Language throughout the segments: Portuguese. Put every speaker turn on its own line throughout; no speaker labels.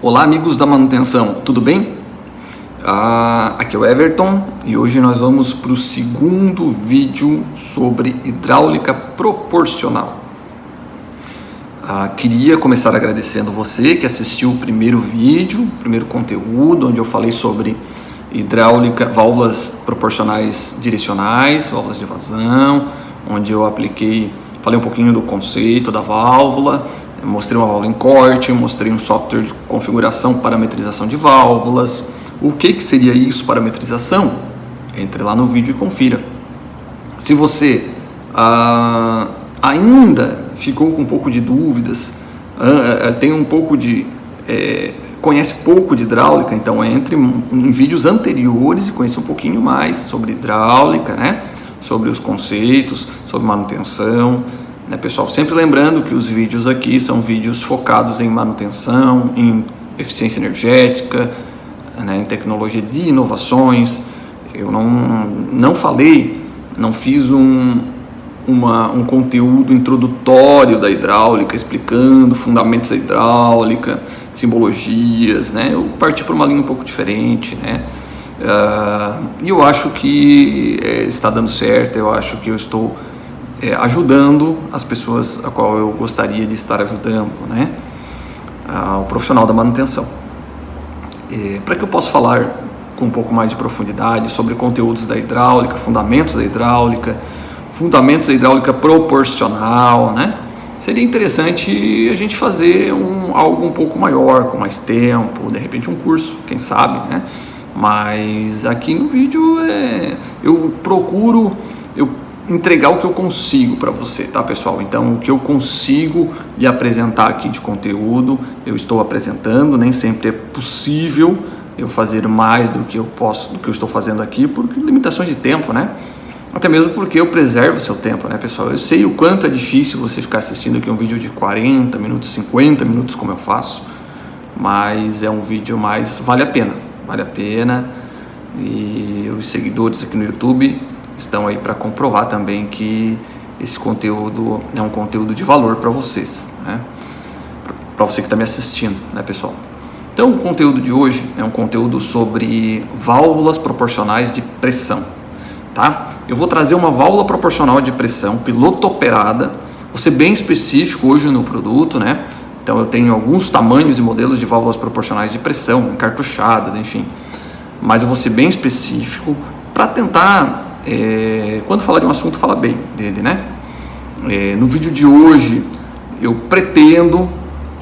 Olá amigos da manutenção, tudo bem? Aqui é o Everton e hoje nós vamos para o segundo vídeo sobre hidráulica proporcional. Queria começar agradecendo você que assistiu o primeiro vídeo, o primeiro conteúdo, onde eu falei sobre hidráulica, válvulas proporcionais direcionais, válvulas de vazão, onde eu falei um pouquinho do conceito da válvula, mostrei uma válvula em corte, mostrei um software de configuração, parametrização de válvulas. O que seria isso, parametrização? Entre lá no vídeo e confira. Se você ainda ficou com um pouco de dúvidas, tem um pouco de... conhece pouco de hidráulica, então entre em vídeos anteriores e conheça um pouquinho mais sobre hidráulica, né? Sobre os conceitos, sobre manutenção, né, pessoal? Sempre lembrando que os vídeos aqui são vídeos focados em manutenção, em eficiência energética, né, em tecnologia de inovações. Eu não fiz um conteúdo introdutório da hidráulica, explicando fundamentos da hidráulica, simbologias, né? Eu parti para uma linha um pouco diferente, né? E eu acho que está dando certo, eu acho que eu estou ajudando as pessoas a qual eu gostaria de estar ajudando, né? O profissional da manutenção. Para que eu possa falar com um pouco mais de profundidade sobre conteúdos da hidráulica, fundamentos da hidráulica proporcional, né? Seria interessante a gente fazer algo um pouco maior, com mais tempo, de repente um curso, quem sabe, né? Mas aqui no vídeo eu procuro entregar o que eu consigo para você, tá, pessoal? Então, o que eu consigo lhe apresentar aqui de conteúdo, eu estou apresentando. Nem sempre é possível eu fazer mais do que eu estou fazendo aqui, por limitações de tempo, né? Até mesmo porque eu preservo o seu tempo, né, pessoal? Eu sei o quanto é difícil você ficar assistindo aqui um vídeo de 40 minutos, 50 minutos, como eu faço, mas é um vídeo mais... vale a pena, e os seguidores aqui no YouTube estão aí para comprovar também que esse conteúdo é um conteúdo de valor para vocês, né? Para você que está me assistindo, né, pessoal? Então, o conteúdo de hoje é um conteúdo sobre válvulas proporcionais de pressão, tá? Eu vou trazer uma válvula proporcional de pressão piloto operada, vou ser bem específico hoje no produto, né? Então, eu tenho alguns tamanhos e modelos de válvulas proporcionais de pressão, encartuchadas, enfim, mas eu vou ser bem específico para tentar... quando falar de um assunto, fala bem dele, né? No vídeo de hoje eu pretendo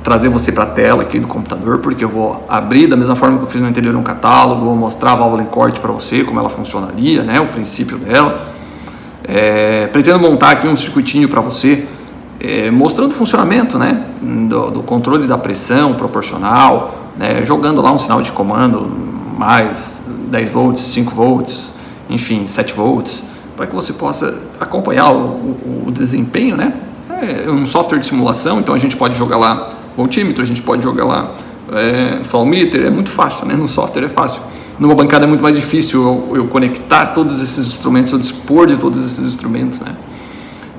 trazer você para a tela aqui do computador, porque eu vou abrir da mesma forma que eu fiz no anterior um catálogo, vou mostrar a válvula em corte para você, como ela funcionaria, né? O princípio dela. Pretendo montar aqui um circuitinho para você, mostrando o funcionamento, né? Do controle da pressão proporcional, né? Jogando lá um sinal de comando, mais 10 volts, 5 volts, enfim, 7 volts, para que você possa acompanhar o desempenho, né? É um software de simulação, então a gente pode jogar lá voltímetro, a gente pode jogar lá flow meter, é muito fácil, né? No software é fácil. Numa bancada é muito mais difícil eu conectar todos esses instrumentos, eu dispor de todos esses instrumentos, né?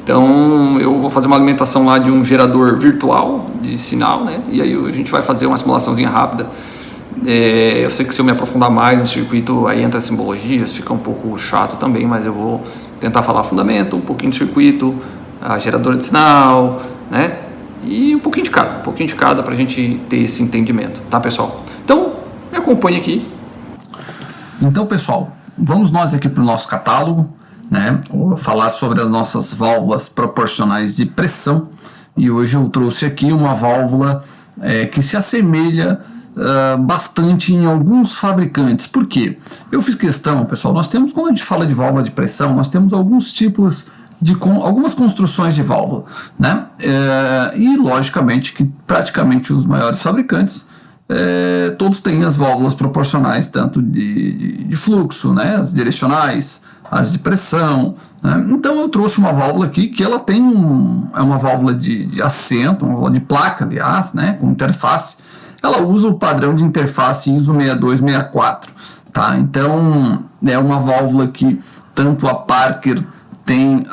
Então eu vou fazer uma alimentação lá de um gerador virtual de sinal, né? E aí a gente vai fazer uma simulaçãozinha rápida. Eu sei que se eu me aprofundar mais no circuito, aí entra simbologias, fica um pouco chato também, mas eu vou tentar falar fundamento, um pouquinho de circuito, a geradora de sinal, né? E um pouquinho de cada para a gente ter esse entendimento, tá, pessoal? Então, me acompanhe aqui. Então, pessoal, vamos nós aqui para o nosso catálogo, né? Vou falar sobre as nossas válvulas proporcionais de pressão, e hoje eu trouxe aqui uma válvula que se assemelha bastante em alguns fabricantes. Por quê? Eu fiz questão, pessoal, quando a gente fala de válvula de pressão, nós temos alguns tipos de algumas construções de válvula, né? E logicamente que praticamente os maiores fabricantes todos têm as válvulas proporcionais, tanto de fluxo, né? As direcionais, as de pressão, né? Então eu trouxe uma válvula aqui que ela tem uma válvula de assento, uma válvula de placa, aliás, né? Com interface. Ela usa o padrão de interface ISO 6264, tá? Então é uma válvula que tanto a Parker tem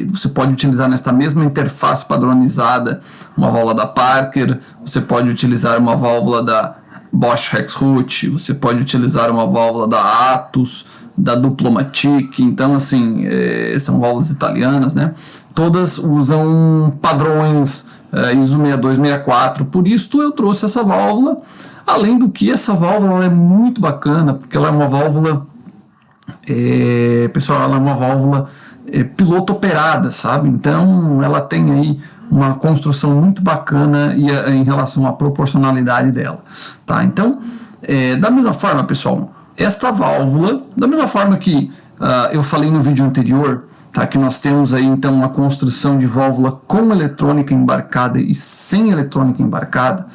você pode utilizar nesta mesma interface padronizada
uma válvula da Parker, você pode utilizar uma válvula da Bosch Rexroth, você pode utilizar uma válvula da Atos, da Diplomatic. Então, assim, são válvulas italianas, né? Todas usam padrões ISO 6264, por isso eu trouxe essa válvula. Além do que, essa válvula é muito bacana, porque ela é uma válvula, pessoal, ela é uma válvula piloto operada, sabe? Então, ela tem aí uma construção muito bacana em relação à proporcionalidade dela, tá? Então, da mesma forma, pessoal, esta válvula, da mesma forma que eu falei no vídeo anterior, tá, que nós temos aí então uma construção de válvula com eletrônica embarcada e sem eletrônica embarcada,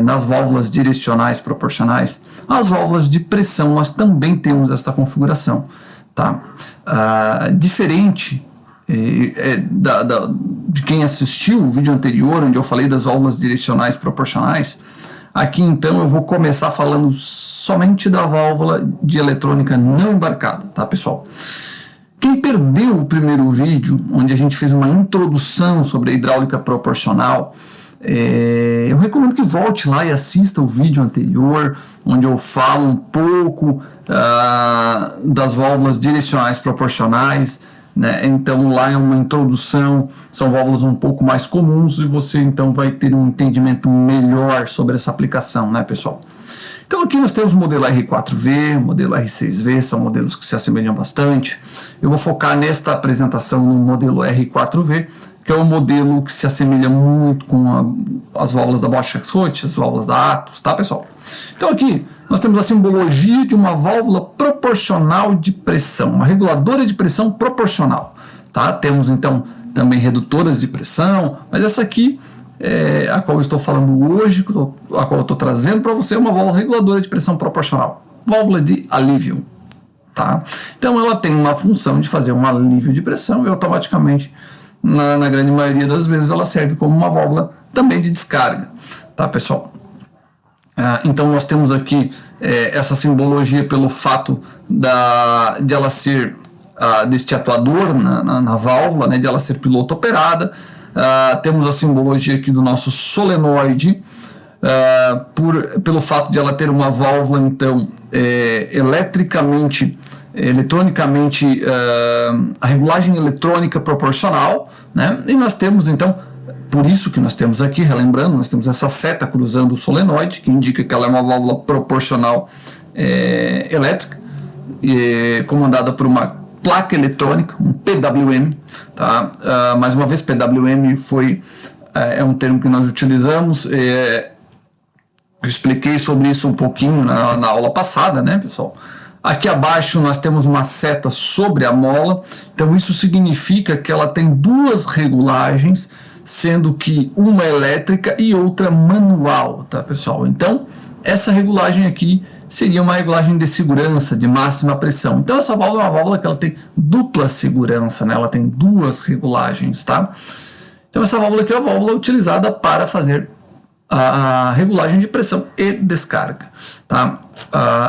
nas válvulas direcionais proporcionais, as válvulas de pressão nós também temos esta configuração, tá? Diferente de quem assistiu o vídeo anterior, onde eu falei das válvulas direcionais proporcionais, aqui então eu vou começar falando somente da válvula de eletrônica não embarcada, tá, pessoal? Quem perdeu o primeiro vídeo, onde a gente fez uma introdução sobre a hidráulica proporcional, eu recomendo que volte lá e assista o vídeo anterior, onde eu falo um pouco das válvulas direcionais proporcionais, né? Então lá é uma introdução, são válvulas um pouco mais comuns e você então vai ter um entendimento melhor sobre essa aplicação, né, pessoal? Então aqui nós temos o modelo R4V, o modelo R6V, são modelos que se assemelham bastante. Eu vou focar nesta apresentação no modelo R4V, que é um modelo que se assemelha muito com as válvulas da Bosch Rexroth, as válvulas da Atos, tá, pessoal? Então aqui nós temos a simbologia de uma válvula proporcional de pressão, uma reguladora de pressão proporcional, tá? Temos então também redutoras de pressão, mas essa aqui a qual eu estou falando hoje, a qual eu estou trazendo para você, é uma válvula reguladora de pressão proporcional, válvula de alívio, tá? Então ela tem uma função de fazer um alívio de pressão e automaticamente, na grande maioria das vezes, ela serve como uma válvula também de descarga, tá, pessoal? Então nós temos aqui essa simbologia pelo fato de ela ser deste atuador na válvula, né, de ela ser piloto operada. Temos a simbologia aqui do nosso solenoide, pelo fato de ela ter uma válvula então eletronicamente, a regulagem eletrônica proporcional, né? E nós temos então, por isso que nós temos aqui, relembrando, nós temos essa seta cruzando o solenoide, que indica que ela é uma válvula proporcional elétrica, comandada por uma placa eletrônica, um PWM, tá? Mais uma vez, PWM é um termo que nós utilizamos, eu expliquei sobre isso um pouquinho na aula passada, né, pessoal? Aqui abaixo nós temos uma seta sobre a mola, então isso significa que ela tem duas regulagens, sendo que uma elétrica e outra manual, tá, pessoal? Então, essa regulagem aqui seria uma regulagem de segurança, de máxima pressão. Então, essa válvula é uma válvula que ela tem dupla segurança, né? Ela tem duas regulagens, tá? Então, essa válvula aqui é a válvula utilizada para fazer a regulagem de pressão e descarga, tá?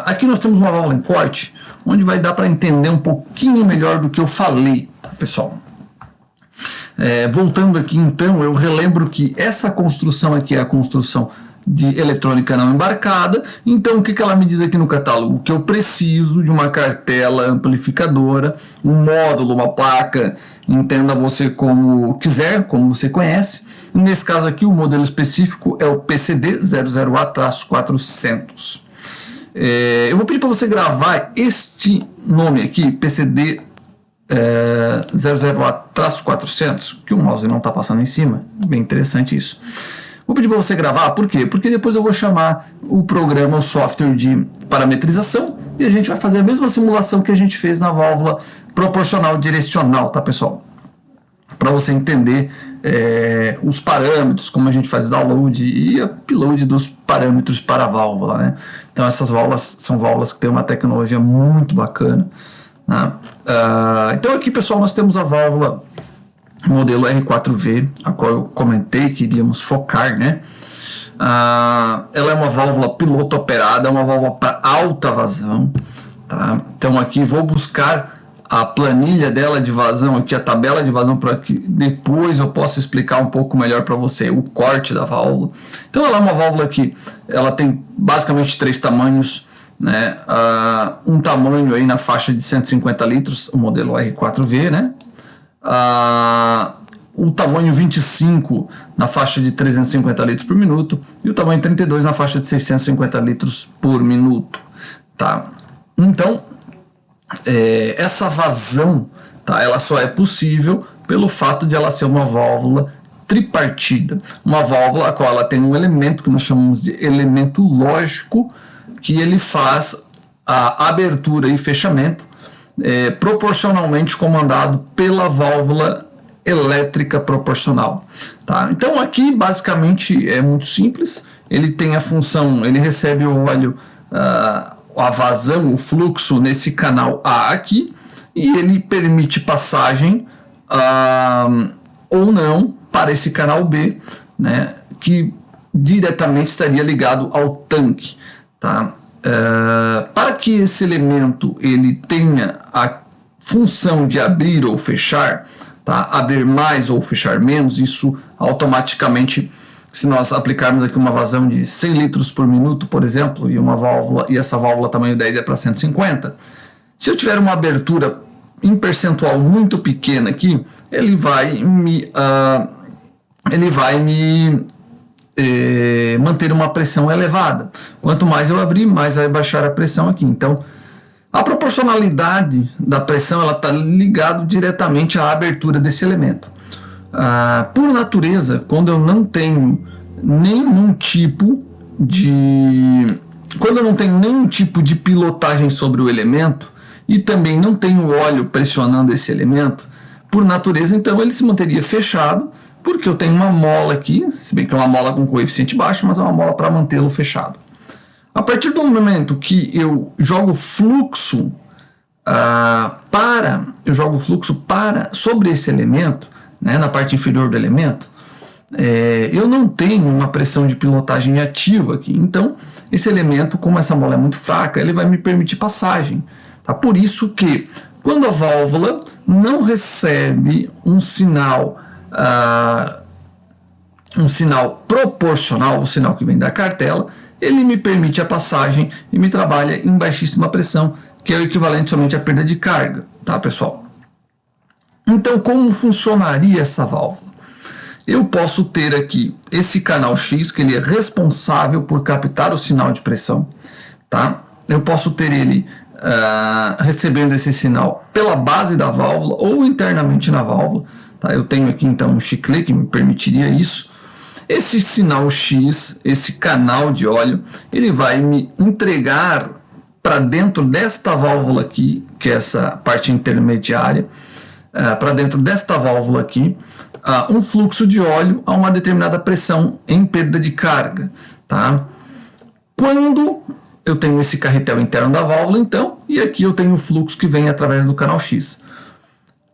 Aqui nós temos uma válvula em corte, onde vai dar para entender um pouquinho melhor do que eu falei, tá, pessoal? Voltando aqui então, eu relembro que essa construção aqui é a construção de eletrônica não embarcada. Então o que ela me diz aqui no catálogo? Que eu preciso de uma cartela amplificadora, um módulo, uma placa, entenda você como quiser, como você conhece. Nesse caso aqui o modelo específico é o PCD 00A-400. Eu vou pedir para você gravar este nome aqui, PCD 00A-400, que o mouse não está passando em cima, bem interessante isso. Vou pedir para você gravar, por quê? Porque depois eu vou chamar o programa, o software de parametrização, e a gente vai fazer a mesma simulação que a gente fez na válvula proporcional direcional, tá, pessoal? Para você entender os parâmetros, como a gente faz download e upload dos parâmetros para a válvula, né? Então essas válvulas são válvulas que têm uma tecnologia muito bacana, né? Então aqui, pessoal, nós temos a válvula modelo R4V, a qual eu comentei que iríamos focar, né? Ela é uma válvula piloto operada, é uma válvula para alta vazão, tá? Então aqui vou buscar a planilha dela de vazão aqui, a tabela de vazão, para que depois eu possa explicar um pouco melhor para você o corte da válvula. Então ela é uma válvula que ela tem basicamente 3 tamanhos, né? Um tamanho aí na faixa de 150 litros, o modelo R4V, né? O tamanho 25 na faixa de 350 litros por minuto e o tamanho 32 na faixa de 650 litros por minuto, tá? Então essa vazão, tá, ela só é possível pelo fato de ela ser uma válvula tripartida, uma válvula a qual ela tem um elemento que nós chamamos de elemento lógico, que ele faz a abertura e fechamento proporcionalmente comandado pela válvula elétrica proporcional, tá? Então aqui basicamente é muito simples, ele tem a função, ele recebe o óleo, a vazão, o fluxo nesse canal A aqui, e ele permite passagem ou não para esse canal B, né, que diretamente estaria ligado ao tanque, tá? Para que esse elemento ele tenha a função de abrir ou fechar, tá? Abrir mais ou fechar menos, isso automaticamente, se nós aplicarmos aqui uma vazão de 100 litros por minuto, por exemplo, e essa válvula tamanho 10 é para 150, se eu tiver uma abertura em percentual muito pequena aqui, ele vai me manter uma pressão elevada. Quanto mais eu abrir, mais vai baixar a pressão aqui. Então, a proporcionalidade da pressão ela está ligada diretamente à abertura desse elemento. Por natureza, quando eu não tenho nenhum tipo de pilotagem sobre o elemento e também não tenho óleo pressionando esse elemento, por natureza, então ele se manteria fechado, porque eu tenho uma mola aqui, se bem que é uma mola com coeficiente baixo, mas é uma mola para mantê-lo fechado. A partir do momento que eu jogo fluxo sobre esse elemento, né, na parte inferior do elemento, eu não tenho uma pressão de pilotagem ativa aqui. Então, esse elemento, como essa mola é muito fraca, ele vai me permitir passagem. Tá? Por isso que, quando a válvula não recebe um sinal proporcional, o sinal que vem da cartela, ele me permite a passagem e me trabalha em baixíssima pressão, que é o equivalente somente à perda de carga, tá, pessoal? Então, como funcionaria essa válvula? Eu posso ter aqui esse canal X, que ele é responsável por captar o sinal de pressão, tá? Eu posso ter ele recebendo esse sinal pela base da válvula ou internamente na válvula, tá? Eu tenho aqui então um chiclete que me permitiria isso. Esse sinal X, esse canal de óleo, ele vai me entregar para dentro desta válvula aqui, que é essa parte intermediária, para dentro desta válvula aqui, um fluxo de óleo a uma determinada pressão em perda de carga, tá? Quando eu tenho esse carretel interno da válvula, então, e aqui eu tenho o fluxo que vem através do canal X.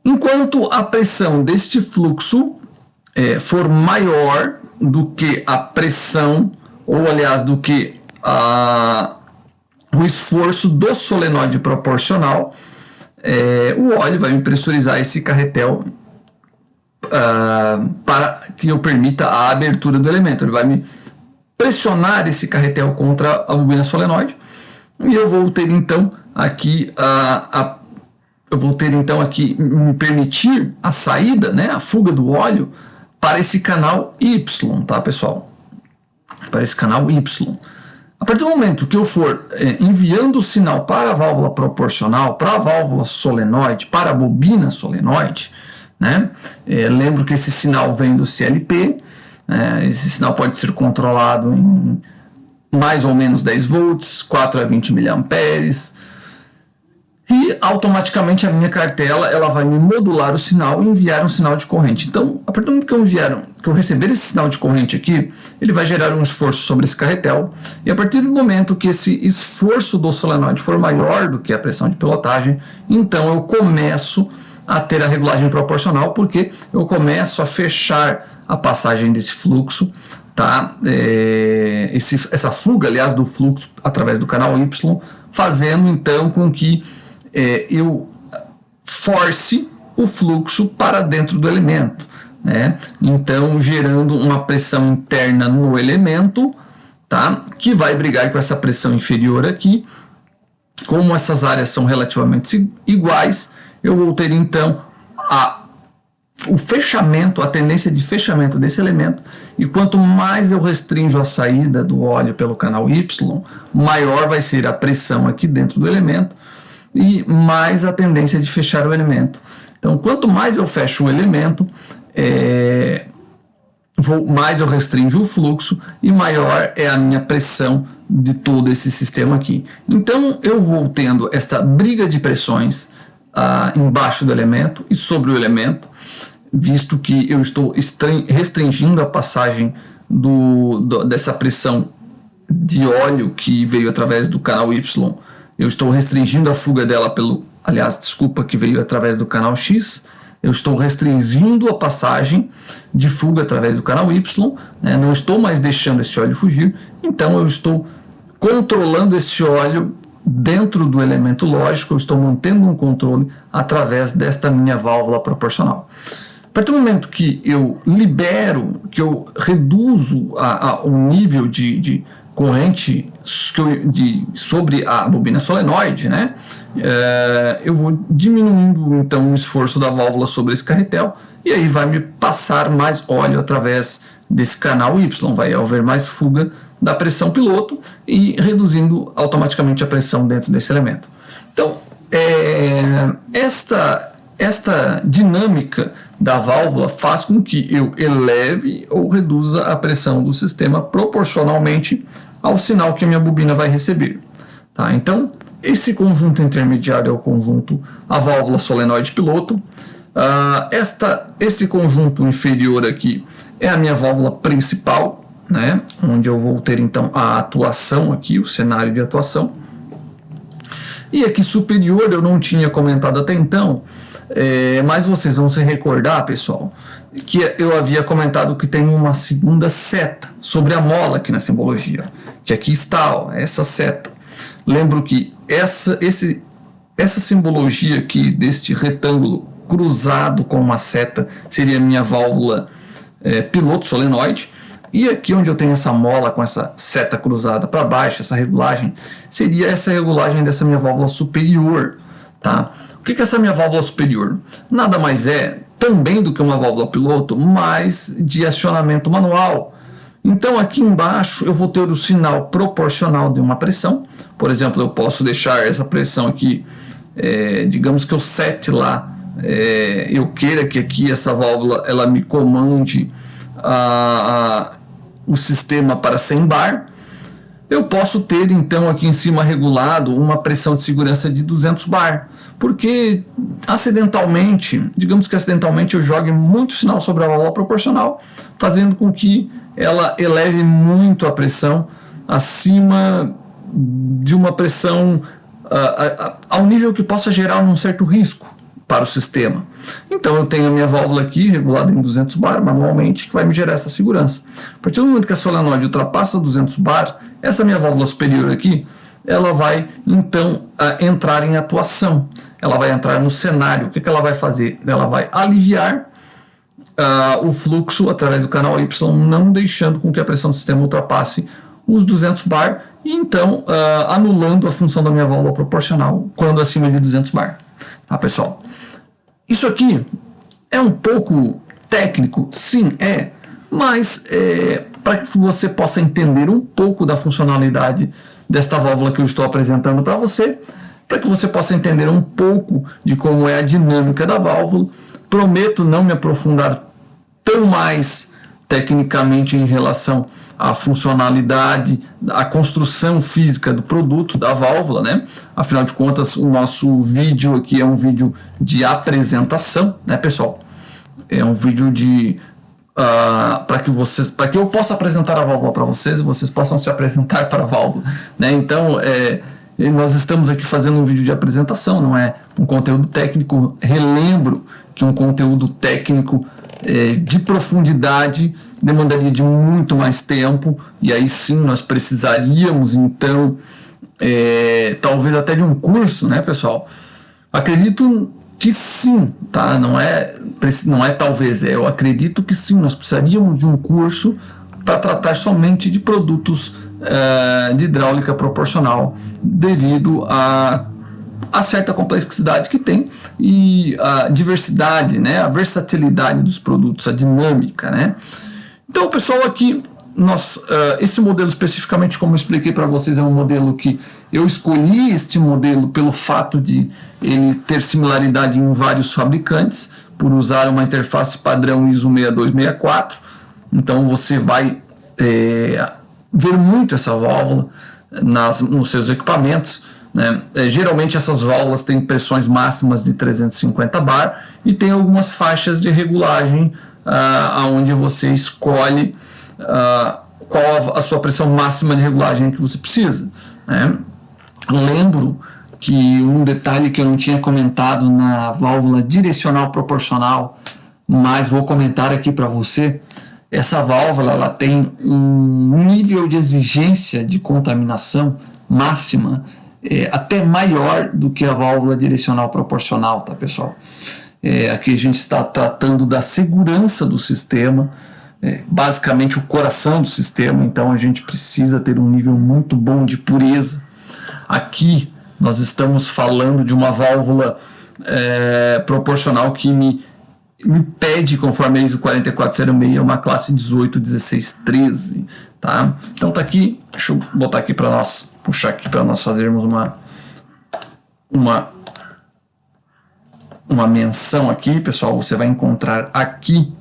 Enquanto a pressão deste fluxo for maior do que a pressão, ou aliás, do que o esforço do solenoide proporcional, o óleo vai me pressurizar esse carretel para que eu permita a abertura do elemento. Ele vai me pressionar esse carretel contra a bobina solenoide e eu vou ter então aqui me permitir a saída, né, a fuga do óleo para esse canal Y, tá, pessoal? Para esse canal Y. A partir do momento que eu for enviando o sinal para a válvula proporcional, para a válvula solenoide, para a bobina solenoide, né? Lembro que esse sinal vem do CLP, esse sinal pode ser controlado em mais ou menos 10 volts, 4 a 20 miliamperes, e automaticamente a minha cartela ela vai me modular o sinal e enviar um sinal de corrente. Então, a partir do momento que eu receber esse sinal de corrente aqui, ele vai gerar um esforço sobre esse carretel, e a partir do momento que esse esforço do solenoide for maior do que a pressão de pilotagem, então eu começo a ter a regulagem proporcional, porque eu começo a fechar a passagem desse fluxo, tá? Essa fuga, aliás, do fluxo através do canal Y, fazendo então com que eu force o fluxo para dentro do elemento, né? Então, gerando uma pressão interna no elemento, tá? Que vai brigar com essa pressão inferior aqui. Como essas áreas são relativamente iguais, eu vou ter então o fechamento, a tendência de fechamento desse elemento, e quanto mais eu restringo a saída do óleo pelo canal Y, maior vai ser a pressão aqui dentro do elemento e mais a tendência de fechar o elemento. Então, quanto mais eu fecho o elemento, mais eu restringo o fluxo e maior é a minha pressão de todo esse sistema aqui. Então, eu vou tendo esta briga de pressões embaixo do elemento e sobre o elemento, visto que eu estou restringindo a passagem dessa pressão de óleo que veio através do canal Y. Eu estou restringindo a fuga dela que veio através do canal X. Eu estou restringindo a passagem de fuga através do canal Y, né? Não estou mais deixando esse óleo fugir, então eu estou controlando esse óleo dentro do elemento lógico, eu estou mantendo um controle através desta minha válvula proporcional. A partir do momento que eu libero, que eu reduzo o nível de corrente sobre a bobina solenoide, né? Eu vou diminuindo então o esforço da válvula sobre esse carretel e aí vai me passar mais óleo através desse canal Y, vai haver mais fuga da pressão piloto e reduzindo automaticamente a pressão dentro desse elemento. Então, esta dinâmica da válvula faz com que eu eleve ou reduza a pressão do sistema proporcionalmente ao sinal que a minha bobina vai receber. Tá? Então, esse conjunto intermediário é o conjunto, a válvula solenoide piloto. Esse conjunto inferior aqui é a minha válvula principal, né? Onde eu vou ter então a atuação aqui, o cenário de atuação. E aqui superior eu não tinha comentado até então, mas vocês vão se recordar, pessoal, que eu havia comentado que tem uma segunda seta sobre a mola aqui na simbologia, que aqui está, ó, essa seta. Lembro que essa simbologia aqui deste retângulo cruzado com uma seta seria a minha válvula piloto solenoide, e aqui onde eu tenho essa mola com essa seta cruzada para baixo, essa regulagem, seria essa regulagem dessa minha válvula superior. Tá? O que é essa minha válvula superior? Nada mais é também do que uma válvula piloto, mas de acionamento manual. Então aqui embaixo eu vou ter o sinal proporcional de uma pressão. Por exemplo, eu posso deixar essa pressão aqui, digamos que eu sete lá, eu queira que aqui essa válvula ela me comande o sistema para 100 bar. Eu posso ter então aqui em cima regulado uma pressão de segurança de 200 bar, porque acidentalmente, digamos que acidentalmente eu jogue muito sinal sobre a válvula proporcional, fazendo com que ela eleve muito a pressão acima de uma pressão ao nível que possa gerar um certo risco para o sistema. Então eu tenho a minha válvula aqui regulada em 200 bar manualmente, que vai me gerar essa segurança. A partir do momento que a solenoide ultrapassa 200 bar, essa minha válvula superior aqui, ela vai então entrar em atuação. Ela vai entrar no cenário. O que ela vai fazer? Ela vai aliviar o fluxo através do canal Y, não deixando com que a pressão do sistema ultrapasse os 200 bar e então anulando a função da minha válvula proporcional quando acima de 200 bar. Tá, pessoal? Isso aqui é um pouco técnico, sim, mas para que você possa entender um pouco da funcionalidade desta válvula que eu estou apresentando para você, para que você possa entender um pouco de como é a dinâmica da válvula. Prometo não me aprofundar tão mais tecnicamente em relação à funcionalidade, à construção física do produto, da válvula, né? Afinal de contas, o nosso vídeo aqui é um vídeo de apresentação, né, pessoal? É um vídeo para que eu possa apresentar a válvula para vocês e vocês possam se apresentar para a válvula, né? Então, nós estamos aqui fazendo um vídeo de apresentação, não é um conteúdo técnico. Relembro que um conteúdo técnico de profundidade demandaria de muito mais tempo, e aí sim nós precisaríamos então talvez até de um curso, né, pessoal? Acredito que sim, tá? Não é talvez, eu acredito que sim, nós precisaríamos de um curso para tratar somente de produtos de hidráulica proporcional, devido a certa complexidade que tem e a diversidade, né? A versatilidade dos produtos, a dinâmica, né? Então, pessoal, aqui esse modelo especificamente, como eu expliquei para vocês, é um modelo que eu escolhi este modelo pelo fato de ele ter similaridade em vários fabricantes, por usar uma interface padrão ISO 6264. Então você vai ver muito essa válvula nos seus equipamentos, né? Geralmente essas válvulas têm pressões máximas de 350 bar e tem algumas faixas de regulagem onde você escolhe qual a sua pressão máxima de regulagem que você precisa, né? Lembro que um detalhe que eu não tinha comentado na válvula direcional proporcional, mas vou comentar aqui para você. Essa válvula ela tem um nível de exigência de contaminação máxima até maior do que a válvula direcional proporcional, tá, pessoal? Aqui a gente está tratando da segurança do sistema, basicamente o coração do sistema, então a gente precisa ter um nível muito bom de pureza. Aqui nós estamos falando de uma válvula proporcional que me pede, conforme a ISO 4406, uma classe 18, 16, 13, tá? Então tá aqui, deixa eu botar aqui para nós, puxar aqui para nós fazermos uma menção aqui, pessoal. Você vai encontrar aqui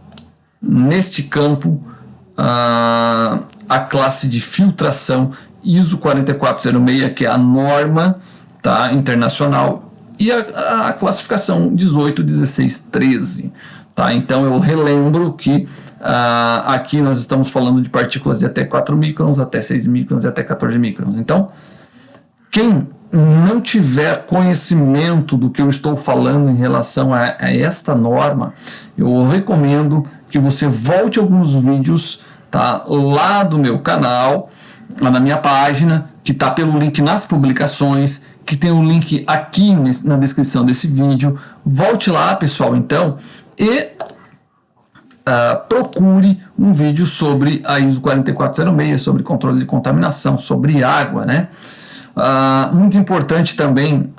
neste campo a classe de filtração ISO 4406, que é a norma, tá, internacional, e a classificação 18, 16, 13. Tá? Então eu relembro que aqui nós estamos falando de partículas de até 4 microns, até 6 microns e até 14 microns. Então, quem não tiver conhecimento do que eu estou falando em relação a esta norma, eu recomendo que você volte alguns vídeos, tá, lá do meu canal, lá na minha página, que está pelo link nas publicações, que tem o link aqui na descrição desse vídeo. Volte lá, pessoal, então, e procure um vídeo sobre a ISO 4406, sobre controle de contaminação, sobre água, né? Muito importante também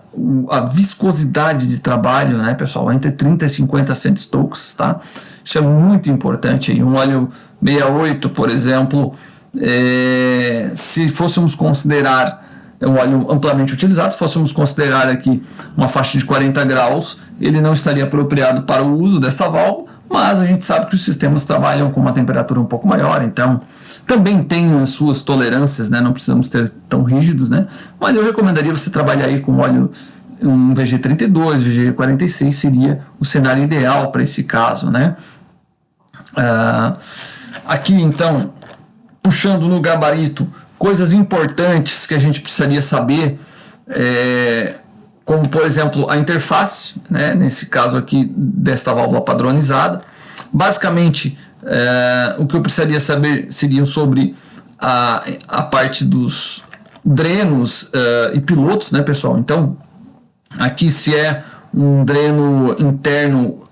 a viscosidade de trabalho, né, pessoal? Entre 30 e 50 centistokes, tá? Isso é muito importante. Um óleo 68, por exemplo, se fôssemos considerar um óleo amplamente utilizado, se fôssemos considerar aqui uma faixa de 40 graus, ele não estaria apropriado para o uso desta válvula, mas a gente sabe que os sistemas trabalham com uma temperatura um pouco maior, então também tem as suas tolerâncias, né? Não precisamos ter tão rígidos, né? Mas eu recomendaria você trabalhar aí com óleo um VG32, VG46 seria o cenário ideal para esse caso, né? Aqui então, puxando no gabarito, coisas importantes que a gente precisaria saber, como por exemplo a interface, né, nesse caso aqui desta válvula padronizada. Basicamente, o que eu precisaria saber seria sobre a parte dos drenos e pilotos, né, pessoal? Então, aqui se é um dreno interno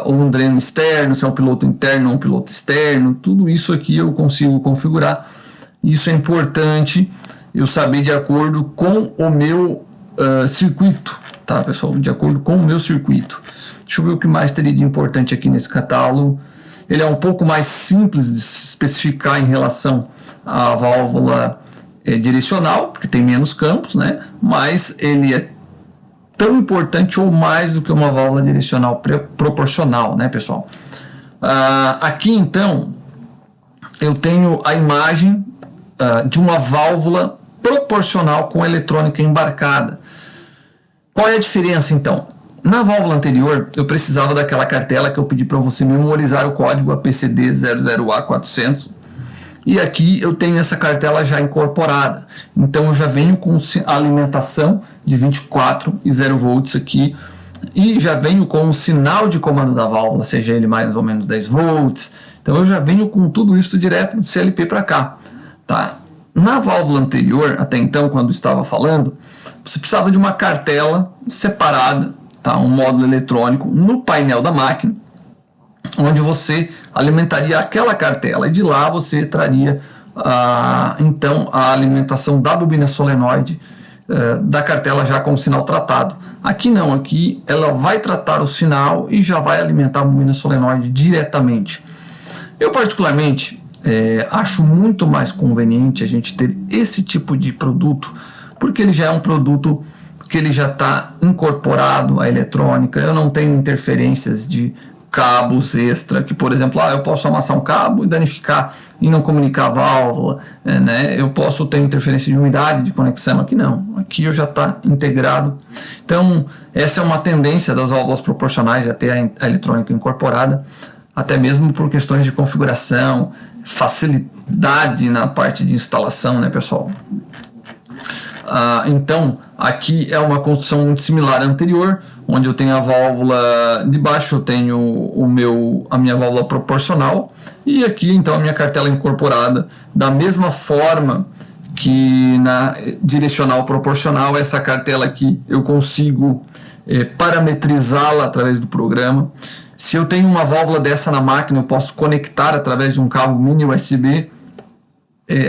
ou um dreno externo, se é um piloto interno ou um piloto externo, tudo isso aqui eu consigo configurar. Isso é importante eu saber de acordo com o meu circuito, tá, pessoal? De acordo com o meu circuito. Deixa eu ver o que mais teria de importante aqui nesse catálogo. Ele é um pouco mais simples de se especificar em relação à válvula direcional, porque tem menos campos, né? Mas ele é tão importante ou mais do que uma válvula direcional proporcional, né, pessoal? Aqui então eu tenho a imagem de uma válvula proporcional com eletrônica embarcada. Qual é a diferença então? Na válvula anterior eu precisava daquela cartela que eu pedi para você memorizar o código APCD 00A400, e aqui eu tenho essa cartela já incorporada, então eu já venho com a alimentação de 24 e 0 volts aqui, e já venho com o sinal de comando da válvula, seja ele mais ou menos 10 volts, então eu já venho com tudo isso direto do CLP para cá, tá? Na válvula anterior, até então, quando estava falando, você precisava de uma cartela separada tá? Um módulo eletrônico no painel da máquina, onde você alimentaria aquela cartela, e de lá você traria então a alimentação da bobina solenoide da cartela já com o sinal tratado. Aqui não, aqui ela vai tratar o sinal e já vai alimentar a bobina solenoide diretamente. Eu particularmente acho muito mais conveniente a gente ter esse tipo de produto, porque ele já é um produto que ele já está incorporado à eletrônica. Eu não tenho interferências de cabos extra, que por exemplo, eu posso amassar um cabo e danificar e não comunicar a válvula, né? Eu posso ter interferência de umidade de conexão, aqui não, aqui já está integrado. Então essa é uma tendência das válvulas proporcionais, já ter a eletrônica incorporada, até mesmo por questões de configuração, facilidade na parte de instalação, né, pessoal? Então aqui é uma construção muito similar à anterior, onde eu tenho a válvula de baixo, eu tenho a minha válvula proporcional, e aqui então a minha cartela incorporada, da mesma forma que na direcional proporcional. Essa cartela aqui eu consigo parametrizá-la através do programa. Se eu tenho uma válvula dessa na máquina, eu posso conectar através de um cabo mini USB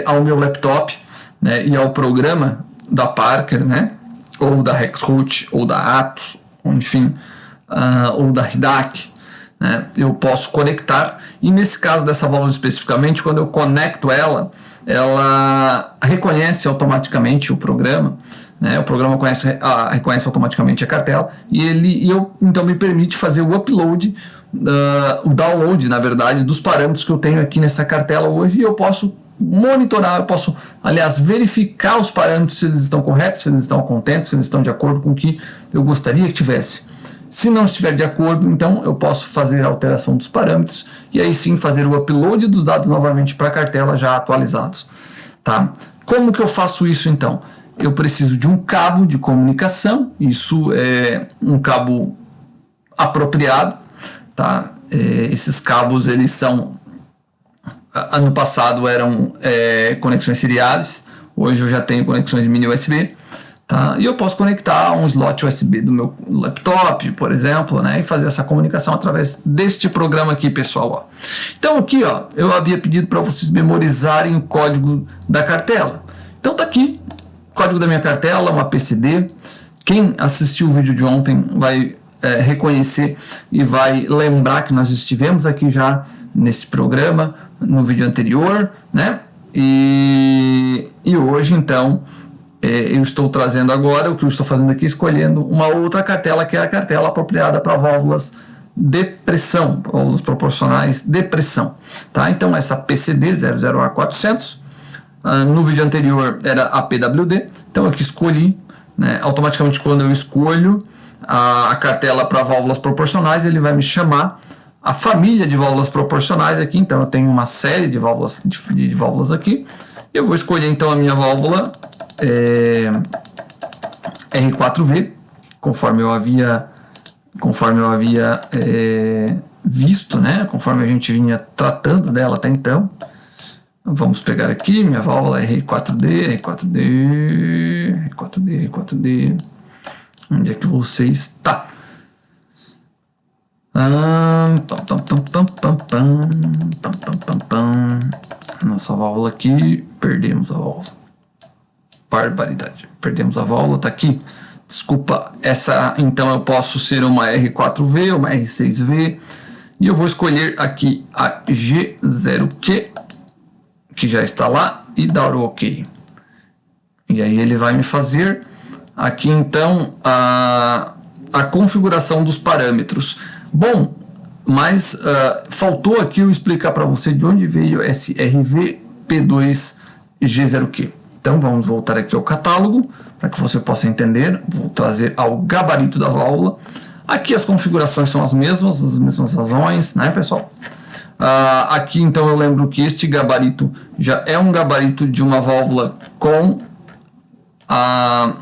ao meu laptop, né, e ao programa da Parker, né, ou da Rexroth, ou da Atos, enfim, ou da Ridac, né, eu posso conectar. E nesse caso dessa válvula especificamente, quando eu conecto ela reconhece automaticamente o programa, né, o programa reconhece automaticamente a cartela, e então me permite fazer o upload, o download, na verdade, dos parâmetros que eu tenho aqui nessa cartela hoje, e eu posso monitorar, eu posso, aliás, verificar os parâmetros, se eles estão corretos, se eles estão contentes, se eles estão de acordo com o que eu gostaria que tivesse. Se não estiver de acordo, então eu posso fazer a alteração dos parâmetros e aí sim fazer o upload dos dados novamente para a cartela já atualizados. Tá? Como que eu faço isso então? Eu preciso de um cabo de comunicação, isso é um cabo apropriado, tá? Esses cabos, eles são, ano passado eram conexões seriadas, hoje eu já tenho conexões mini USB, tá? E eu posso conectar um slot USB do meu laptop, por exemplo, né? E fazer essa comunicação através deste programa aqui, pessoal. Ó. Então aqui, ó, eu havia pedido para vocês memorizarem o código da cartela. Então tá aqui, o código da minha cartela, uma PCD. Quem assistiu o vídeo de ontem vai reconhecer e vai lembrar que nós estivemos aqui já nesse programa, no vídeo anterior, né? E hoje, então, eu estou trazendo agora, o que eu estou fazendo aqui, escolhendo uma outra cartela, que é a cartela apropriada para válvulas de pressão, válvulas proporcionais de pressão. Tá? Então, essa PCD 00A400, no vídeo anterior era a PWD, então aqui escolhi, né? Automaticamente quando eu escolho a cartela para válvulas proporcionais, ele vai me chamar a família de válvulas proporcionais aqui. Então eu tenho uma série de válvulas, de válvulas aqui. Eu vou escolher então a minha válvula R4V, conforme eu havia visto, né? Conforme a gente vinha tratando dela até então. Vamos pegar aqui minha válvula R4D. Onde é que você está? Nossa válvula aqui, perdemos a válvula. Barbaridade, perdemos a válvula, tá aqui. Desculpa, essa então eu posso ser uma R4V, uma R6V, e eu vou escolher aqui a G0Q, que já está lá, e dar o OK. E aí ele vai me fazer aqui então a configuração dos parâmetros. Bom, mas faltou aqui eu explicar para você de onde veio esse RVP2G0Q. Então vamos voltar aqui ao catálogo para que você possa entender. Vou trazer ao gabarito da válvula. Aqui as configurações são as mesmas razões, né, pessoal? Aqui então eu lembro que este gabarito já é um gabarito de uma válvula com a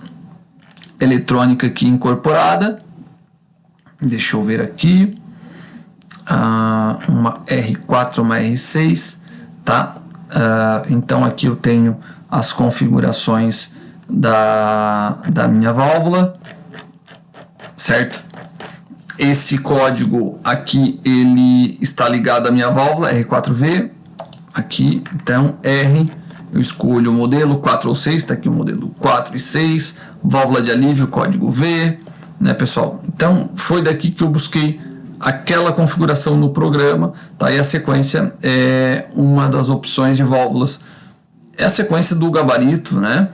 eletrônica aqui incorporada. Deixa eu ver aqui. Uma R4, uma R6, tá? Então aqui eu tenho as configurações da minha válvula, certo? esse código aqui, ele está ligado à minha válvula R4V, aqui, então R, eu escolho o modelo 4 ou 6, está aqui o modelo 4 e 6, válvula de alívio, código V, né, pessoal? Então, foi daqui que eu busquei aquela configuração no programa, tá? E a sequência é uma das opções de válvulas, é a sequência do gabarito, né,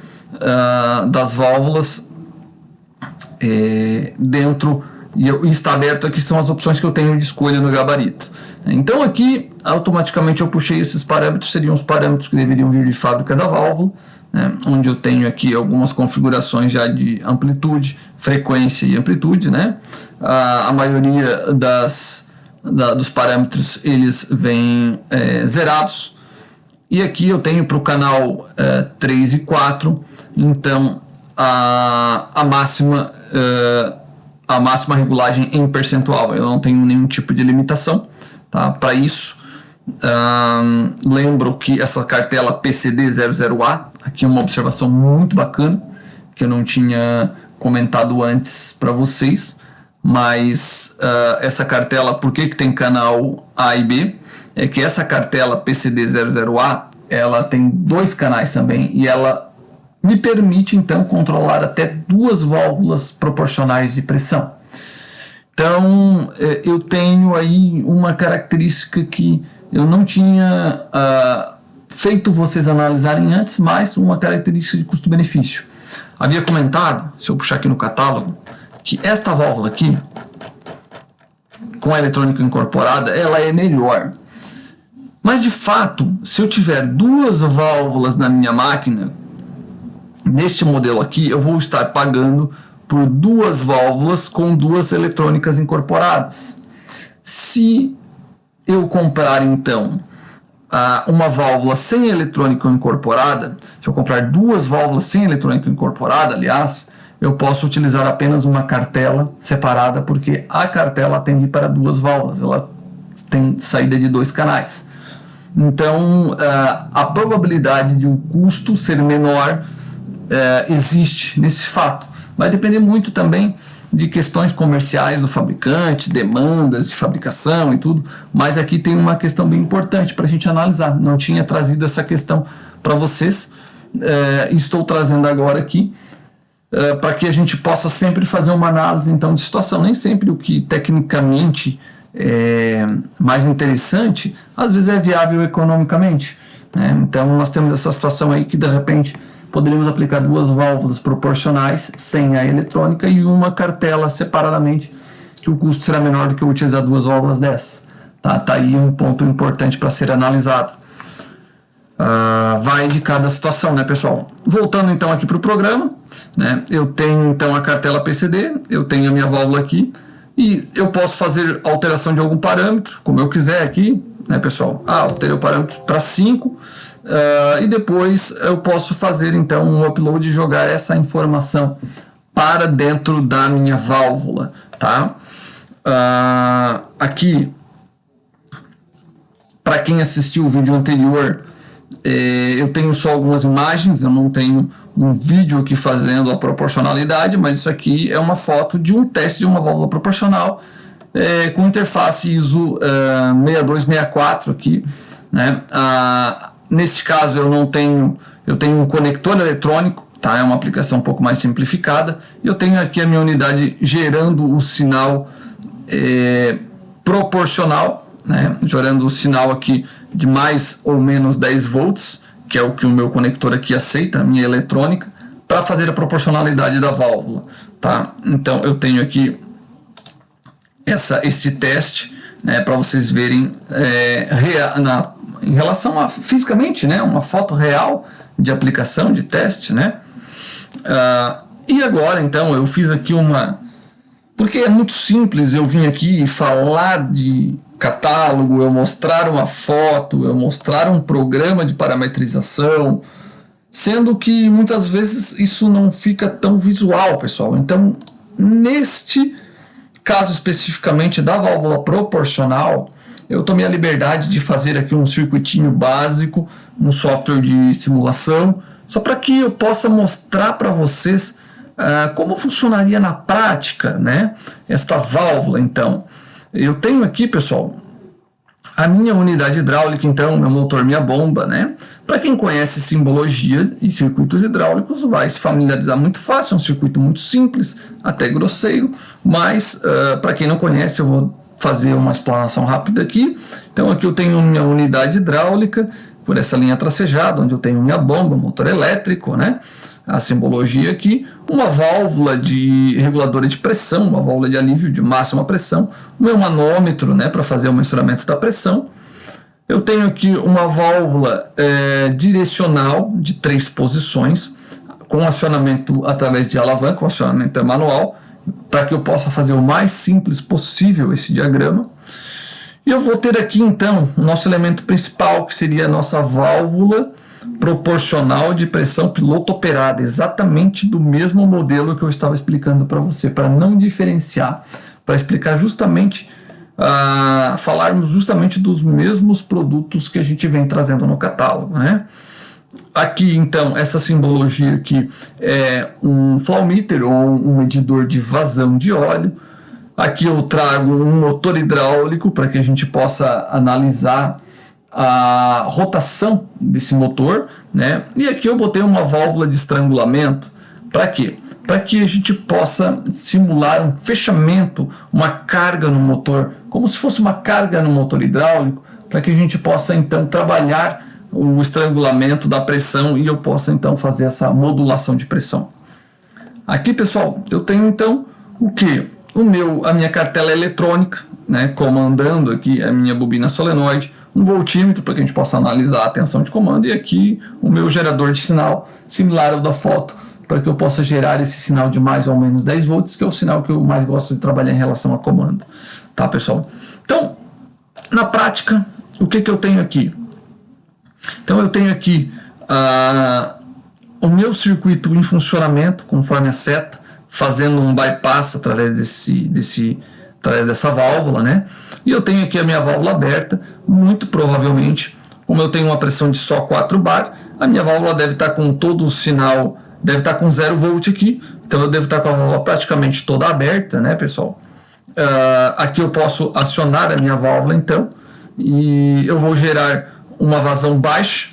das válvulas dentro, e está aberto aqui, são as opções que eu tenho de escolha no gabarito. Então aqui, automaticamente eu puxei esses parâmetros, seriam os parâmetros que deveriam vir de fábrica da válvula, né, onde eu tenho aqui algumas configurações já de amplitude, frequência e amplitude, né? A maioria dos parâmetros, eles vêm zerados. E aqui eu tenho para o canal 3 e 4, então a máxima regulagem em percentual, eu não tenho nenhum tipo de limitação, tá? Para isso, lembro que essa cartela PCD00A, aqui uma observação muito bacana, que eu não tinha comentado antes para vocês, mas essa cartela, por que tem canal A e B? É que essa cartela PCD00A, ela tem 2 canais também, e ela me permite então controlar até 2 válvulas proporcionais de pressão. Então eu tenho aí uma característica que eu não tinha feito vocês analisarem antes, mas uma característica de custo-benefício. Havia comentado, se eu puxar aqui no catálogo, que esta válvula aqui, com a eletrônica incorporada, ela é melhor. Mas de fato, se eu tiver 2 válvulas na minha máquina, neste modelo aqui, eu vou estar pagando por 2 válvulas com 2 eletrônicas incorporadas. Se eu comprar então uma válvula sem eletrônica incorporada, se eu comprar 2 válvulas sem eletrônica incorporada, aliás, eu posso utilizar apenas uma cartela separada, porque a cartela atende para 2 válvulas, ela tem saída de 2 canais. Então, a probabilidade de um custo ser menor existe nesse fato. Vai depender muito também de questões comerciais do fabricante, demandas de fabricação e tudo, mas aqui tem uma questão bem importante para a gente analisar. Não tinha trazido essa questão para vocês, estou trazendo agora aqui, para que a gente possa sempre fazer uma análise então de situação. Nem sempre o que tecnicamente é mais interessante, às vezes é viável economicamente, né? Então nós temos essa situação aí que de repente poderíamos aplicar 2 válvulas proporcionais sem a eletrônica e uma cartela separadamente, que o custo será menor do que utilizar 2 válvulas dessas. Tá aí um ponto importante para ser analisado. Vai de cada situação, né, pessoal? Voltando então aqui para o programa, né? Eu tenho então a cartela PCD, eu tenho a minha válvula aqui, e eu posso fazer alteração de algum parâmetro, como eu quiser aqui, né, pessoal? Alterei o parâmetro para 5, e depois eu posso fazer então um upload e jogar essa informação para dentro da minha válvula, tá? Aqui, para quem assistiu o vídeo anterior, eu tenho só algumas imagens, eu não tenho um vídeo aqui fazendo a proporcionalidade, mas isso aqui é uma foto de um teste de uma válvula proporcional com interface ISO 6264 aqui, né? Nesse caso eu tenho um conector eletrônico, tá? É uma aplicação um pouco mais simplificada, e eu tenho aqui a minha unidade gerando o sinal proporcional, né? Gerando o sinal aqui de mais ou menos 10 volts, que é o que o meu conector aqui aceita, a minha eletrônica, para fazer a proporcionalidade da válvula, tá? Então eu tenho aqui este teste, né, para vocês verem em relação a fisicamente, né, uma foto real de aplicação, de teste, né? E agora então eu fiz aqui porque é muito simples eu vim aqui falar de catálogo, eu mostrar uma foto, eu mostrar um programa de parametrização, sendo que muitas vezes isso não fica tão visual, pessoal. Então, neste caso especificamente da válvula proporcional, eu tomei a liberdade de fazer aqui um circuitinho básico, um software de simulação, só para que eu possa mostrar para vocês Como funcionaria na prática, né, esta válvula, então? Eu tenho aqui, pessoal, a minha unidade hidráulica, então, meu motor, minha bomba, né? Para quem conhece simbologia e circuitos hidráulicos, vai se familiarizar muito fácil, é um circuito muito simples, até grosseiro, mas para quem não conhece, eu vou fazer uma explanação rápida aqui. Então, aqui eu tenho minha unidade hidráulica, por essa linha tracejada, onde eu tenho minha bomba, motor elétrico, né? A simbologia aqui, uma válvula de reguladora de pressão, uma válvula de alívio de máxima pressão, o meu manômetro, né, para fazer o mensuramento da pressão. Eu tenho aqui uma válvula direcional de 3 posições, com acionamento através de alavanca, o acionamento é manual, para que eu possa fazer o mais simples possível esse diagrama. E eu vou ter aqui então o nosso elemento principal, que seria a nossa válvula proporcional de pressão piloto operada, exatamente do mesmo modelo que eu estava explicando para você, para não diferenciar, para explicar justamente, falarmos justamente dos mesmos produtos que a gente vem trazendo no catálogo, né? Aqui então, essa simbologia aqui é um flow meter ou um medidor de vazão de óleo. Aqui eu trago um motor hidráulico para que a gente possa analisar a rotação desse motor, né? E aqui eu botei uma válvula de estrangulamento. Para quê? Para que a gente possa simular um fechamento, uma carga no motor, como se fosse uma carga no motor hidráulico, para que a gente possa então trabalhar o estrangulamento da pressão e eu possa então fazer essa modulação de pressão. Aqui, pessoal, eu tenho então o que? A minha cartela eletrônica, né, comandando aqui a minha bobina solenoide, um voltímetro para que a gente possa analisar a tensão de comando, e aqui o meu gerador de sinal, similar ao da foto, para que eu possa gerar esse sinal de mais ou menos 10 volts, que é o sinal que eu mais gosto de trabalhar em relação a comando. Tá, pessoal? Então, na prática, o que eu tenho aqui? Então, eu tenho aqui o meu circuito em funcionamento, conforme a seta, fazendo um bypass através dessa válvula, né? E eu tenho aqui a minha válvula aberta, muito provavelmente, como eu tenho uma pressão de só 4 bar, a minha válvula deve estar com todo o sinal, deve estar com 0 volt aqui, então eu devo estar com a válvula praticamente toda aberta, né, pessoal? Aqui eu posso acionar a minha válvula, então, e eu vou gerar uma vazão baixa,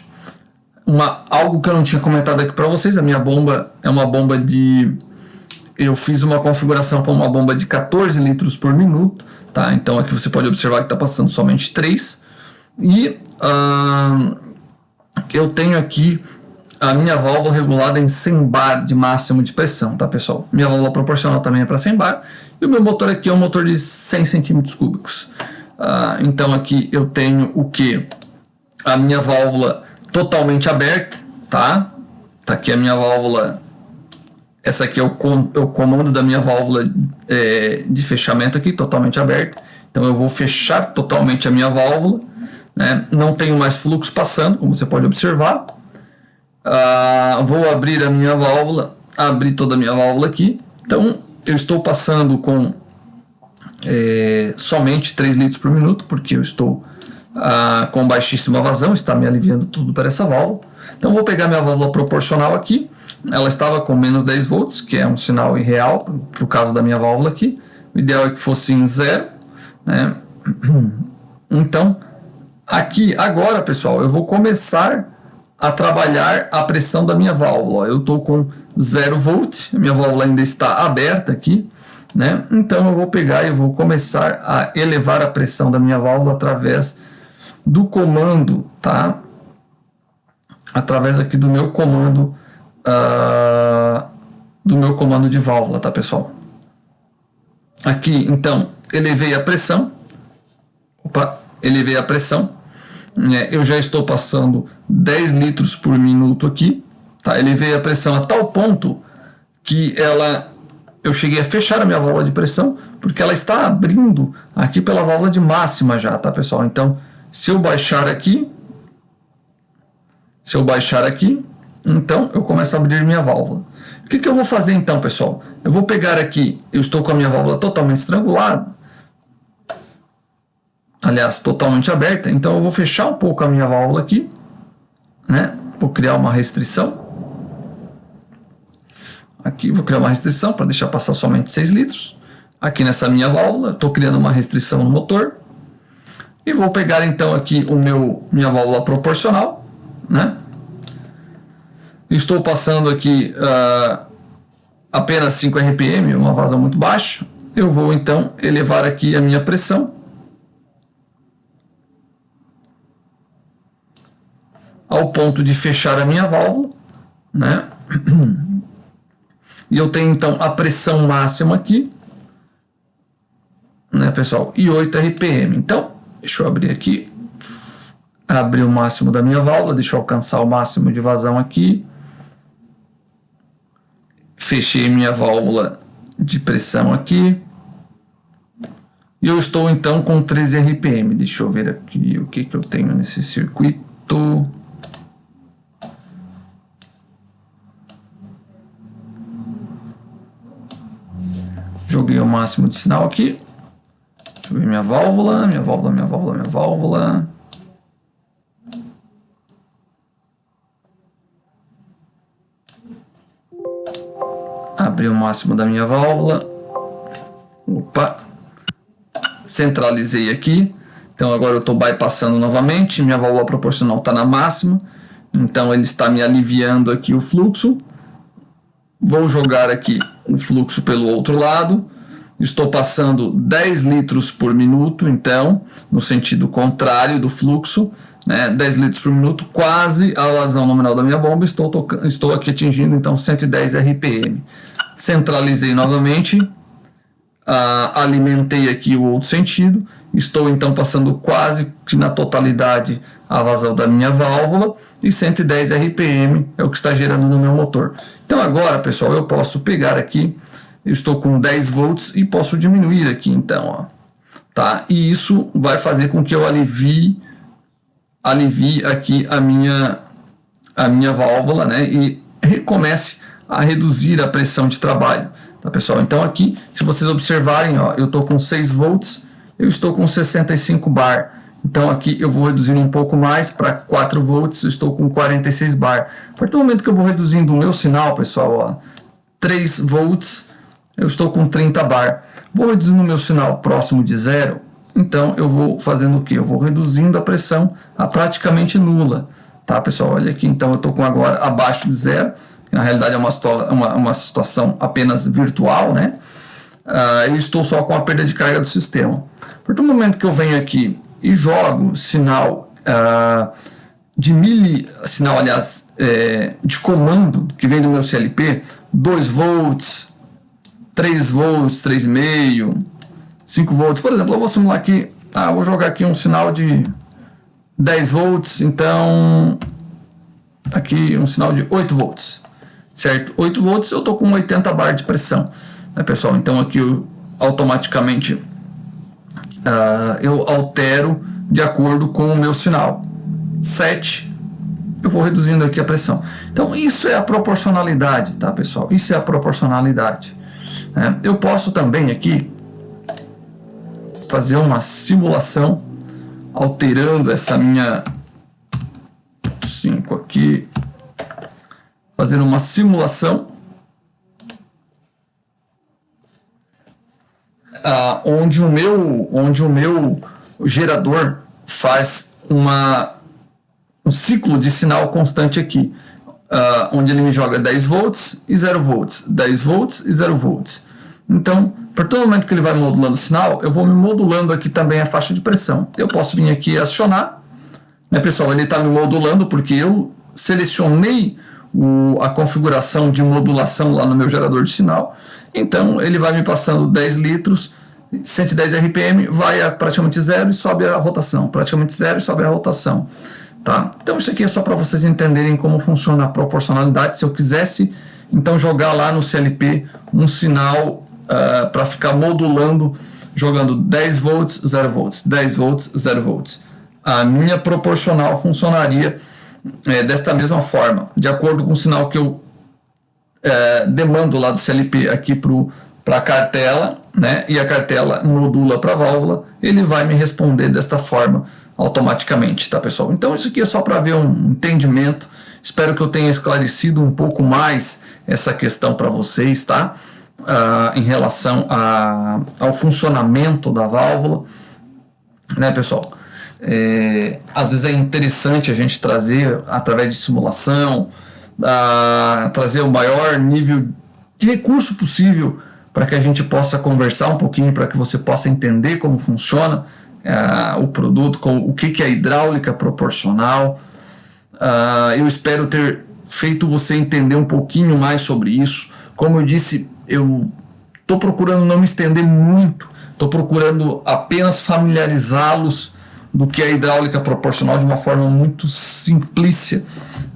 algo que eu não tinha comentado aqui para vocês. A minha bomba é uma bomba eu fiz uma configuração para uma bomba de 14 litros por minuto, tá? Então aqui você pode observar que está passando somente 3. E eu tenho aqui a minha válvula regulada em 100 bar de máximo de pressão, tá, pessoal? Minha válvula proporcional também é para 100 bar. E o meu motor aqui é um motor de 100 centímetros cúbicos. Então aqui eu tenho o que? A minha válvula totalmente aberta, tá? Tá aqui a minha válvula. Essa aqui é o comando da minha válvula de fechamento aqui, totalmente aberta. Então eu vou fechar totalmente a minha válvula, né? Não tenho mais fluxo passando, como você pode observar. Vou abrir a minha válvula, abrir toda a minha válvula aqui. Então eu estou passando com somente 3 litros por minuto, porque eu estou com baixíssima vazão, está me aliviando tudo para essa válvula. Então vou pegar minha válvula proporcional aqui. Ela estava com menos 10 volts, que é um sinal irreal para o caso da minha válvula aqui. O ideal é que fosse em 0, né? Então, aqui agora, pessoal, eu vou começar a trabalhar a pressão da minha válvula. Eu estou com 0 volt, a minha válvula ainda está aberta aqui, né? Então eu vou pegar e vou começar a elevar a pressão da minha válvula através do comando, tá? Através aqui do meu comando de válvula, tá, pessoal? Aqui, então, elevei a pressão. Elevei a pressão. Eu já estou passando 10 litros por minuto aqui, tá? Elevei a pressão a tal ponto que eu cheguei a fechar a minha válvula de pressão, porque ela está abrindo aqui pela válvula de máxima já, tá, pessoal? Então, se eu baixar aqui, então eu começo a abrir minha válvula. O que eu vou fazer então, pessoal? Eu vou pegar aqui, eu estou com a minha válvula totalmente estrangulada, aliás, totalmente aberta, então eu vou fechar um pouco a minha válvula aqui, né? Vou criar uma restrição. aqui vou criar uma restrição para deixar passar somente 6 litros. Aqui nessa minha válvula, estou criando uma restrição no motor. E vou pegar então aqui minha válvula proporcional, né? Estou passando aqui apenas 5 RPM, uma vazão muito baixa. Eu vou então elevar aqui a minha pressão ao ponto de fechar a minha válvula, né? E eu tenho então a pressão máxima aqui, né, pessoal? E 8 RPM. Então, deixa eu abrir aqui, abrir o máximo da minha válvula, deixa eu alcançar o máximo de vazão aqui. Fechei minha válvula de pressão aqui. E eu estou então com 13 RPM. Deixa eu ver aqui o que eu tenho nesse circuito. Joguei o máximo de sinal aqui. Deixa eu ver minha válvula. Abri o máximo da minha válvula. Opa! Centralizei aqui. Então agora eu estou bypassando novamente. Minha válvula proporcional está na máxima. Então ele está me aliviando aqui o fluxo. Vou jogar aqui o fluxo pelo outro lado. Estou passando 10 litros por minuto, então, no sentido contrário do fluxo, né? 10 litros por minuto, quase a vazão nominal da minha bomba. Estou aqui atingindo, então, 110 RPM. Centralizei novamente, alimentei aqui o outro sentido. Estou, então, passando quase que na totalidade a vazão da minha válvula, e 110 RPM é o que está gerando no meu motor. Então agora, pessoal, eu posso pegar aqui, eu estou com 10 volts e posso diminuir aqui então, ó, tá? E isso vai fazer com que eu alivie aqui a minha válvula, né? E recomece a reduzir a pressão de trabalho, tá, pessoal? Então aqui, se vocês observarem, ó, eu estou com 6 volts, eu estou com 65 bar. Então aqui eu vou reduzindo um pouco mais para 4 volts, eu estou com 46 bar. A partir do momento que eu vou reduzindo o meu sinal, pessoal, ó, 3 volts, eu estou com 30 bar. Vou reduzindo o meu sinal próximo de zero, então eu vou fazendo o que? Eu vou reduzindo a pressão a praticamente nula. Tá, pessoal? Olha aqui, então eu estou com agora abaixo de zero, que na realidade é uma situação apenas virtual, né? Eu estou só com a perda de carga do sistema. A partir do momento que eu venho aqui e jogo sinal sinal, aliás, de comando que vem do meu CLP, 2 volts, 3 volts, 3,5, 5 volts. Por exemplo, eu vou simular aqui, vou jogar aqui um sinal de 10 volts, então aqui um sinal de 8 volts, certo? 8 volts eu estou com 80 bar de pressão, né, pessoal? Então aqui eu automaticamente eu altero de acordo com o meu sinal. 7, eu vou reduzindo aqui a pressão. Então isso é a proporcionalidade, tá, pessoal? Isso é a proporcionalidade. Eu posso também aqui fazer uma simulação alterando essa minha 5 aqui, fazer uma simulação onde o meu gerador faz um ciclo de sinal constante aqui, onde ele me joga 10 volts e 0 volts, 10 volts e 0 volts. Então, por todo momento que ele vai modulando o sinal, eu vou me modulando aqui também a faixa de pressão. Eu posso vir aqui e acionar, né, pessoal? Ele está me modulando porque eu selecionei a configuração de modulação lá no meu gerador de sinal. Então, ele vai me passando 10 litros, 110 RPM, vai a praticamente zero e sobe a rotação. Praticamente zero e sobe a rotação. Tá? Então, isso aqui é só para vocês entenderem como funciona a proporcionalidade. Se eu quisesse, então, jogar lá no CLP um sinal para ficar modulando, jogando 10 volts, 0 volts, 10 volts, 0 volts. A minha proporcional funcionaria desta mesma forma, de acordo com o sinal que eu demando lá do CLP aqui para a cartela, né? E a cartela modula para a válvula, ele vai me responder desta forma automaticamente, tá, pessoal? Então isso aqui é só para ver um entendimento. Espero que eu tenha esclarecido um pouco mais essa questão para vocês, tá? Em relação ao funcionamento da válvula, né, pessoal? Às vezes é interessante a gente trazer, através de simulação, trazer o maior nível de recurso possível para que a gente possa conversar um pouquinho, para que você possa entender como funciona o produto, o que é a hidráulica proporcional. Eu espero ter feito você entender um pouquinho mais sobre isso. Como eu disse, eu estou procurando não me estender muito, estou procurando apenas familiarizá-los do que é a hidráulica proporcional de uma forma muito simplícia,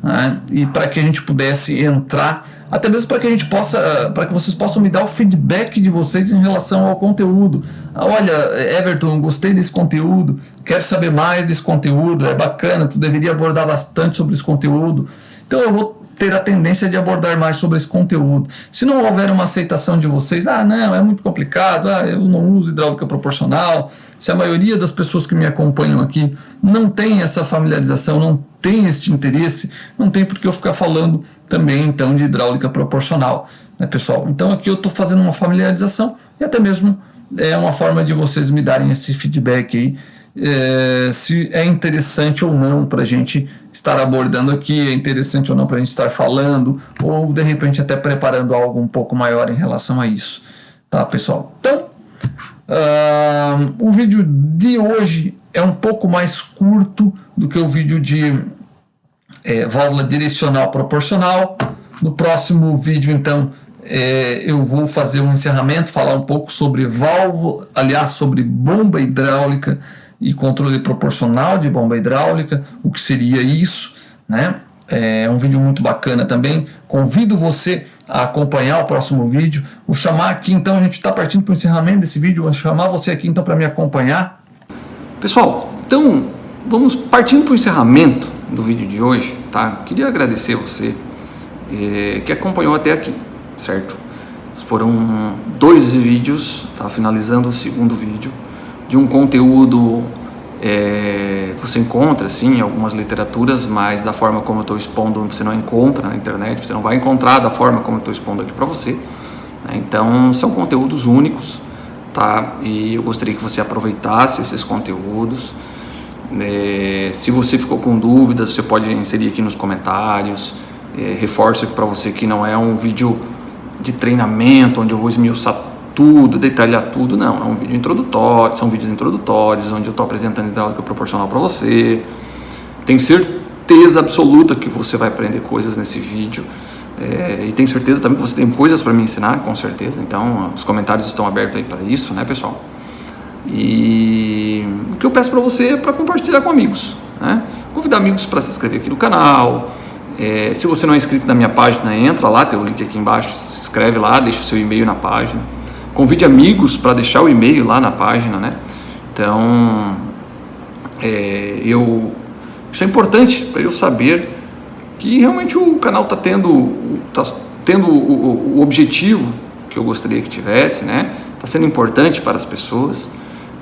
né? E para que a gente pudesse entrar, até mesmo para que a gente possa, para que vocês possam me dar o feedback de vocês em relação ao conteúdo. Olha, Everton, gostei desse conteúdo, quero saber mais desse conteúdo, é bacana, tu deveria abordar bastante sobre esse conteúdo. Então eu vou ter a tendência de abordar mais sobre esse conteúdo. Se não houver uma aceitação de vocês, não, é muito complicado, eu não uso hidráulica proporcional, se a maioria das pessoas que me acompanham aqui não tem essa familiarização, não tem este interesse, não tem por que eu ficar falando também então de hidráulica proporcional, né, pessoal? Então aqui eu estou fazendo uma familiarização e até mesmo é uma forma de vocês me darem esse feedback aí, se é interessante ou não para a gente estar abordando aqui, é interessante ou não para a gente estar falando, ou de repente até preparando algo um pouco maior em relação a isso, tá, pessoal? Então, o vídeo de hoje é um pouco mais curto do que o vídeo de válvula direcional proporcional. No próximo vídeo, então, eu vou fazer um encerramento, falar um pouco sobre válvula, aliás, sobre bomba hidráulica e controle proporcional de bomba hidráulica, o que seria isso, né? É um vídeo muito bacana também. Convido você a acompanhar o próximo vídeo. Vou chamar aqui, então, a gente está partindo para o encerramento desse vídeo, vou chamar você aqui, então, para me acompanhar.
Pessoal, então, vamos partindo para o encerramento do vídeo de hoje, tá? Queria agradecer você que acompanhou até aqui, certo? Foram 2 vídeos, tá? Finalizando o segundo vídeo, de um conteúdo, você encontra sim em algumas literaturas, mas da forma como eu estou expondo você não encontra na internet, você não vai encontrar da forma como eu estou expondo aqui para você, né? Então são conteúdos únicos, tá? E eu gostaria que você aproveitasse esses conteúdos. Se você ficou com dúvidas, você pode inserir aqui nos comentários. Reforço aqui para você que não é um vídeo de treinamento onde eu vou esmiuçar tudo, detalhar tudo, não, é um vídeo introdutório, são vídeos introdutórios onde eu estou apresentando hidráulica proporcional para você. Tenho certeza absoluta que você vai aprender coisas nesse vídeo, e tenho certeza também que você tem coisas para me ensinar, com certeza. Então os comentários estão abertos aí para isso, né, pessoal? E o que eu peço para você é para compartilhar com amigos, né? Convidar amigos para se inscrever aqui no canal. Se você não é inscrito na minha página, entra lá, tem o link aqui embaixo, se inscreve lá, deixa o seu e-mail na página. Convide amigos para deixar o e-mail lá na página, né? Então, isso é importante para eu saber que realmente o canal está tendo o objetivo que eu gostaria que tivesse, né? Está sendo importante para as pessoas,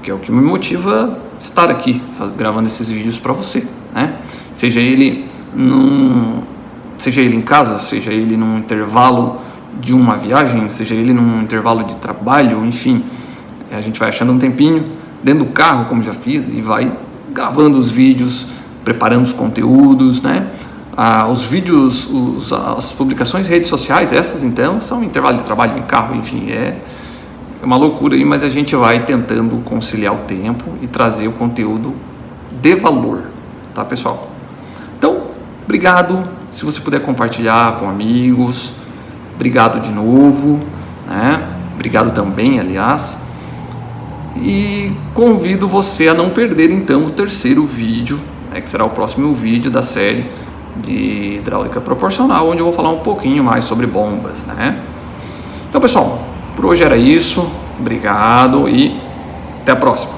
que é o que me motiva a estar aqui gravando esses vídeos para você, né? Seja ele em casa, seja ele num intervalo de uma viagem, seja ele num intervalo de trabalho, enfim, a gente vai achando um tempinho dentro do carro, como já fiz, e vai gravando os vídeos, preparando os conteúdos, né? Os vídeos, as publicações em redes sociais, essas então são intervalo de trabalho em carro, enfim, é uma loucura aí, mas a gente vai tentando conciliar o tempo e trazer o conteúdo de valor, tá, pessoal? Então, obrigado. Se você puder compartilhar com amigos, obrigado de novo, né? Obrigado também, aliás. E convido você a não perder então o terceiro vídeo, né, que será o próximo vídeo da série de hidráulica proporcional, onde eu vou falar um pouquinho mais sobre bombas, né? Então, pessoal, por hoje era isso. Obrigado e até a próxima.